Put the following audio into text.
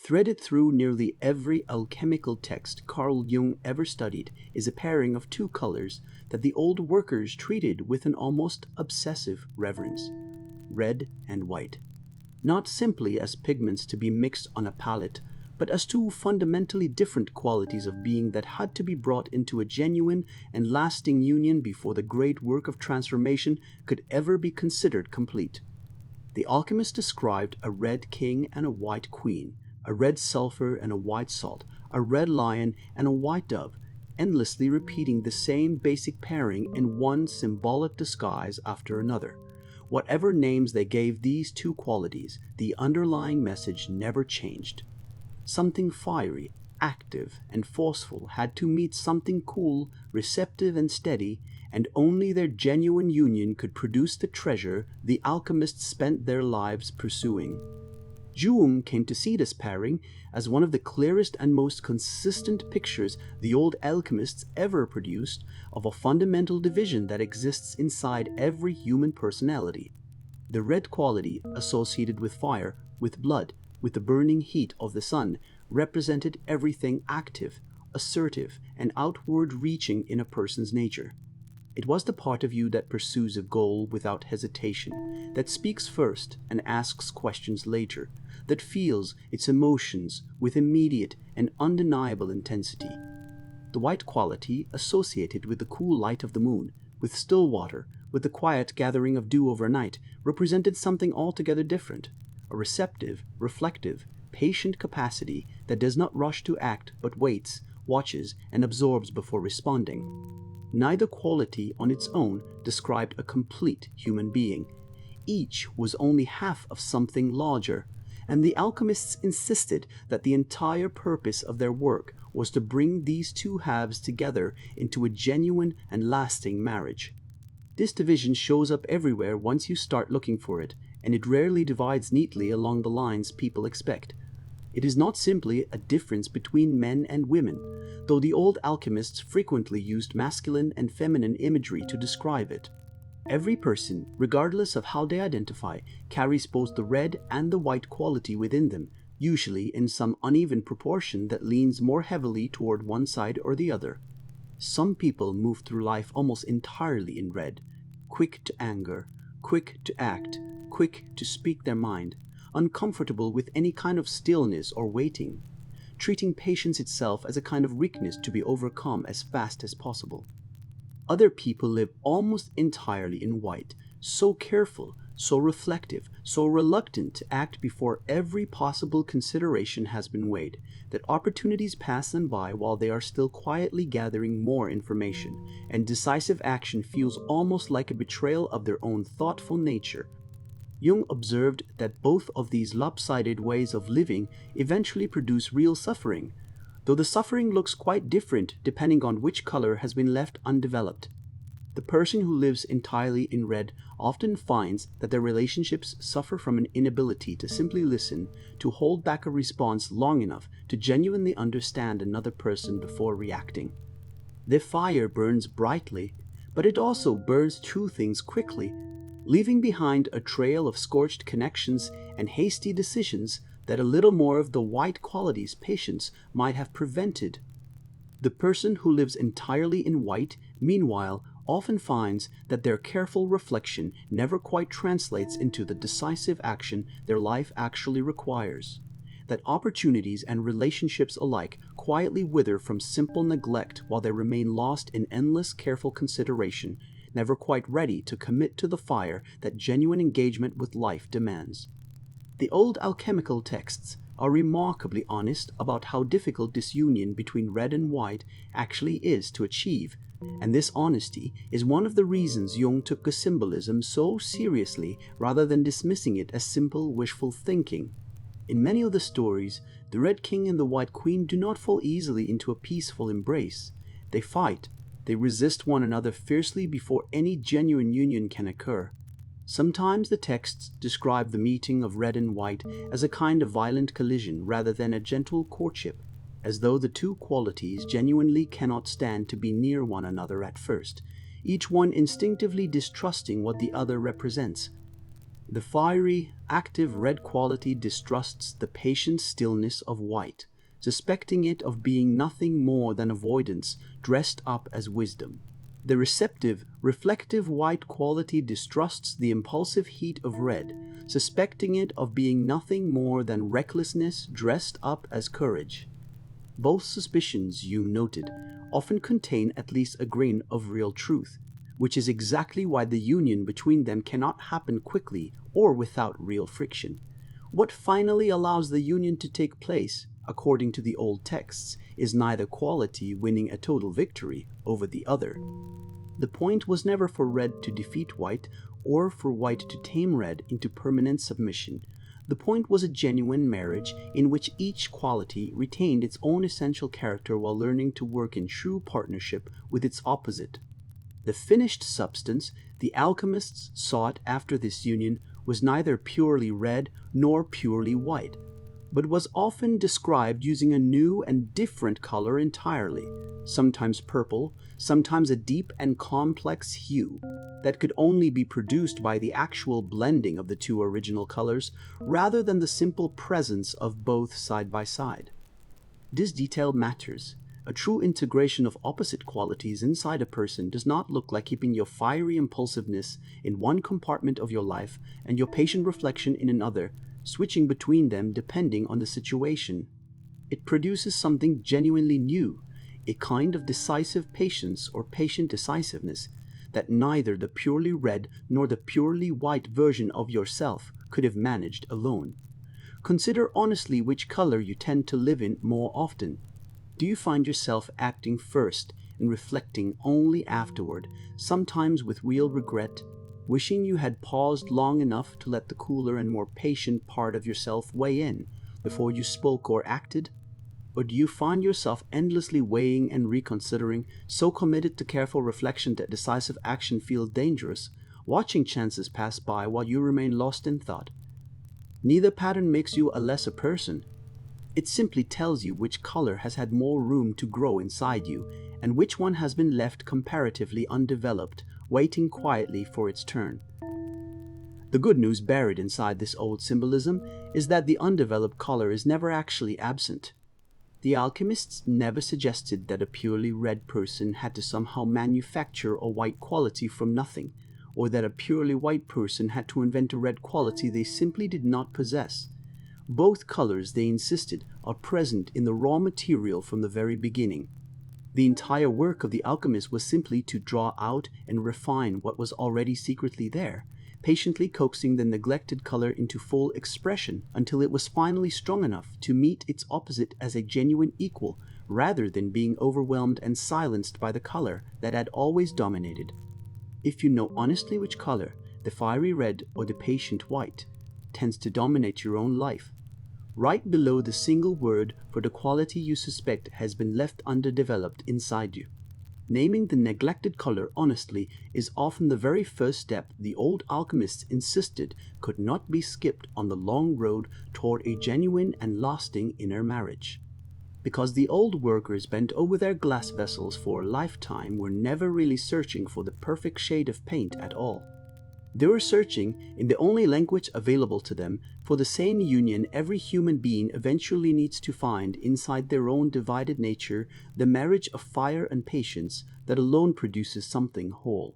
Threaded through nearly every alchemical text Carl Jung ever studied is a pairing of two colors that the old workers treated with an almost obsessive reverence: red and white. Not simply as pigments to be mixed on a palette, but as two fundamentally different qualities of being that had to be brought into a genuine and lasting union before the great work of transformation could ever be considered complete. The alchemists described a red king and a white queen, a red sulfur and a white salt, a red lion and a white dove, endlessly repeating the same basic pairing in one symbolic disguise after another. Whatever names they gave these two qualities, the underlying message never changed. Something fiery, active, and forceful had to meet something cool, receptive, and steady, and only their genuine union could produce the treasure the alchemists spent their lives pursuing. Jung came to see this pairing as one of the clearest and most consistent pictures the old alchemists ever produced of a fundamental division that exists inside every human personality. The red quality associated with fire, with blood, with the burning heat of the sun, represented everything active, assertive, and outward-reaching in a person's nature. It was the part of you that pursues a goal without hesitation, that speaks first and asks questions later, that feels its emotions with immediate and undeniable intensity. The white quality associated with the cool light of the moon, with still water, with the quiet gathering of dew overnight, represented something altogether different: a receptive, reflective, patient capacity that does not rush to act but waits, watches, and absorbs before responding. Neither quality on its own described a complete human being. Each was only half of something larger, and the alchemists insisted that the entire purpose of their work was to bring these two halves together into a genuine and lasting marriage. This division shows up everywhere once you start looking for it, and it rarely divides neatly along the lines people expect. It is not simply a difference between men and women, though the old alchemists frequently used masculine and feminine imagery to describe it. Every person, regardless of how they identify, carries both the red and the white quality within them, usually in some uneven proportion that leans more heavily toward one side or the other. Some people move through life almost entirely in red, quick to anger, quick to act, quick to speak their mind, uncomfortable with any kind of stillness or waiting, treating patience itself as a kind of weakness to be overcome as fast as possible. Other people live almost entirely in white, so careful, so reflective, so reluctant to act before every possible consideration has been weighed, that opportunities pass them by while they are still quietly gathering more information, and decisive action feels almost like a betrayal of their own thoughtful nature. Jung observed that both of these lopsided ways of living eventually produce real suffering, though the suffering looks quite different depending on which color has been left undeveloped. The person who lives entirely in red often finds that their relationships suffer from an inability to simply listen, to hold back a response long enough to genuinely understand another person before reacting. Their fire burns brightly, but it also burns through things quickly, leaving behind a trail of scorched connections and hasty decisions that a little more of the white quality's patience might have prevented. The person who lives entirely in white, meanwhile, often finds that their careful reflection never quite translates into the decisive action their life actually requires, that opportunities and relationships alike quietly wither from simple neglect while they remain lost in endless careful consideration, never quite ready to commit to the fire that genuine engagement with life demands. The old alchemical texts are remarkably honest about how difficult this union between red and white actually is to achieve, and this honesty is one of the reasons Jung took symbolism so seriously rather than dismissing it as simple wishful thinking. In many of the stories, the Red King and the White Queen do not fall easily into a peaceful embrace. They fight. They resist one another fiercely before any genuine union can occur. Sometimes the texts describe the meeting of red and white as a kind of violent collision rather than a gentle courtship, as though the two qualities genuinely cannot stand to be near one another at first, each one instinctively distrusting what the other represents. The fiery, active red quality distrusts the patient stillness of white, suspecting it of being nothing more than avoidance dressed up as wisdom. The receptive, reflective white quality distrusts the impulsive heat of red, suspecting it of being nothing more than recklessness dressed up as courage. Both suspicions, Jung noted, often contain at least a grain of real truth, which is exactly why the union between them cannot happen quickly or without real friction. What finally allows the union to take place, according to the old texts, is neither quality winning a total victory over the other. The point was never for red to defeat white or for white to tame red into permanent submission. The point was a genuine marriage in which each quality retained its own essential character while learning to work in true partnership with its opposite. The finished substance the alchemists sought after this union was neither purely red nor purely white, but was often described using a new and different color entirely, sometimes purple, sometimes a deep and complex hue that could only be produced by the actual blending of the two original colors rather than the simple presence of both side by side. This detail matters. A true integration of opposite qualities inside a person does not look like keeping your fiery impulsiveness in one compartment of your life and your patient reflection in another, switching between them depending on the situation. It produces something genuinely new, a kind of decisive patience or patient decisiveness that neither the purely red nor the purely white version of yourself could have managed alone. Consider honestly which color you tend to live in more often. Do you find yourself acting first and reflecting only afterward, sometimes with real regret, wishing you had paused long enough to let the cooler and more patient part of yourself weigh in before you spoke or acted? Or do you find yourself endlessly weighing and reconsidering, so committed to careful reflection that decisive action feels dangerous, watching chances pass by while you remain lost in thought? Neither pattern makes you a lesser person. It simply tells you which color has had more room to grow inside you, and which one has been left comparatively undeveloped, waiting quietly for its turn. The good news buried inside this old symbolism is that the undeveloped color is never actually absent. The alchemists never suggested that a purely red person had to somehow manufacture a white quality from nothing, or that a purely white person had to invent a red quality they simply did not possess. Both colors, they insisted, are present in the raw material from the very beginning. The entire work of the alchemist was simply to draw out and refine what was already secretly there, patiently coaxing the neglected color into full expression until it was finally strong enough to meet its opposite as a genuine equal, rather than being overwhelmed and silenced by the color that had always dominated. If you know honestly which color, the fiery red or the patient white, tends to dominate your own life, right below the single word for the quality you suspect has been left underdeveloped inside you. Naming the neglected color honestly is often the very first step the old alchemists insisted could not be skipped on the long road toward a genuine and lasting inner marriage. Because the old workers bent over their glass vessels for a lifetime were never really searching for the perfect shade of paint at all. They were searching, in the only language available to them, for the same union every human being eventually needs to find inside their own divided nature, the marriage of fire and patience that alone produces something whole,